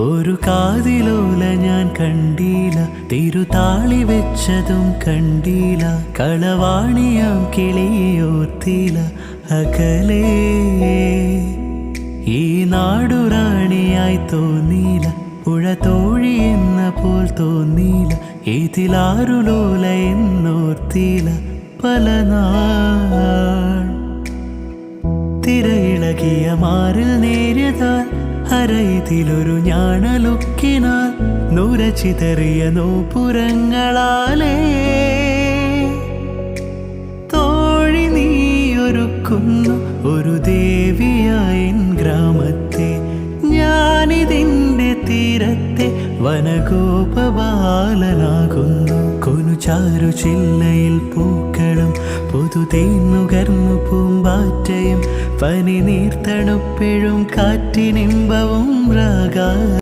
ഒരു കാതിലോല ഞാൻ കണ്ടീല, തിരുതാളി വെച്ചതും കണ്ടീല, കളവാണിയാം കിളിയോർത്തില അകലേ. ഈ നാടുറാണിയായി തോന്നീല, പുഴ തോഴി എന്ന പോൽ തോന്നീല, ഇതിലാരുലോല എന്നോർത്തില പല നാൾ. തിരയിളകിയ മാറിൽ നേരിയതാൽ അരയിതിലൊരു ഞാണലുക്കിനാൽ നുരച്ചിതറിയ നോപ്പുരങ്ങളാലേ തോഴി നീയൊരുക്കുന്നു ഒരു ദേവിയായൻ ഗ്രാമത്തെ. ഞാനിതിൻ്റെ തീരത്തെ വനഗോപബാലനാകുന്നു. കൊനുചാരു ചില്ലയിൽ പൂക്കളും പുതുതേന്നുകർന്നു പൂമ്പാറ്റയും പനി നീർത്തണുപ്പെഴും കാറ്റിനിമ്പവും രാഗ